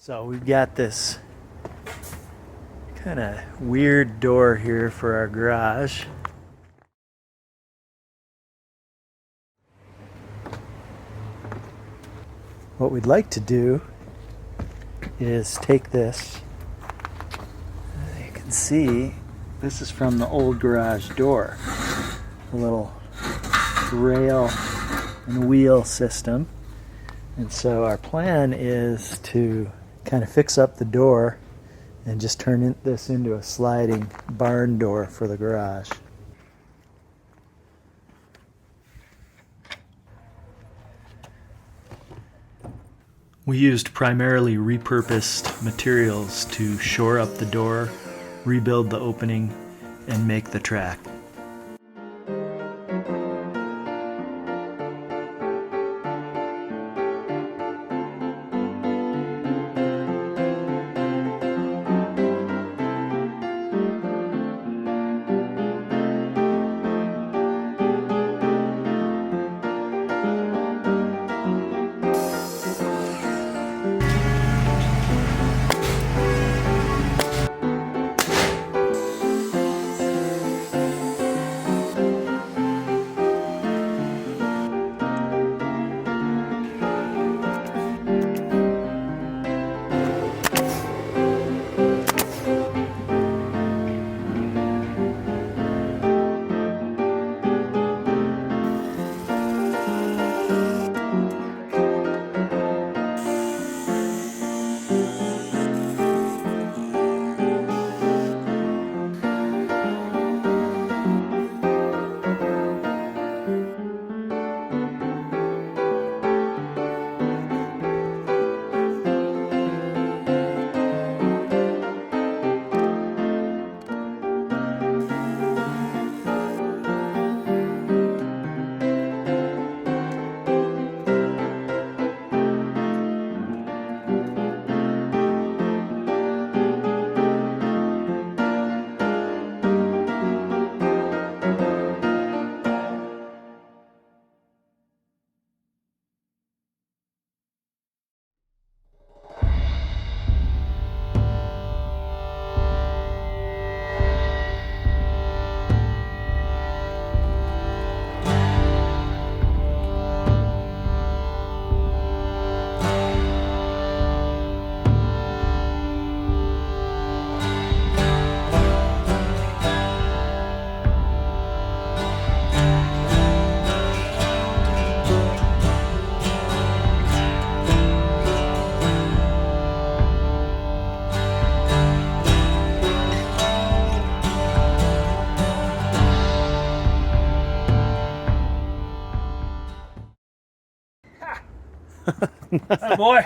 So we've got this kind of weird door here for our garage. What we'd like to do is take this. You can see this is from the old garage door. A little rail and wheel system. And so our plan is to kind of fix up the door and just turn this into a sliding barn door for the garage. We used primarily repurposed materials to shore up the door, rebuild the opening, and make the track. Oh boy.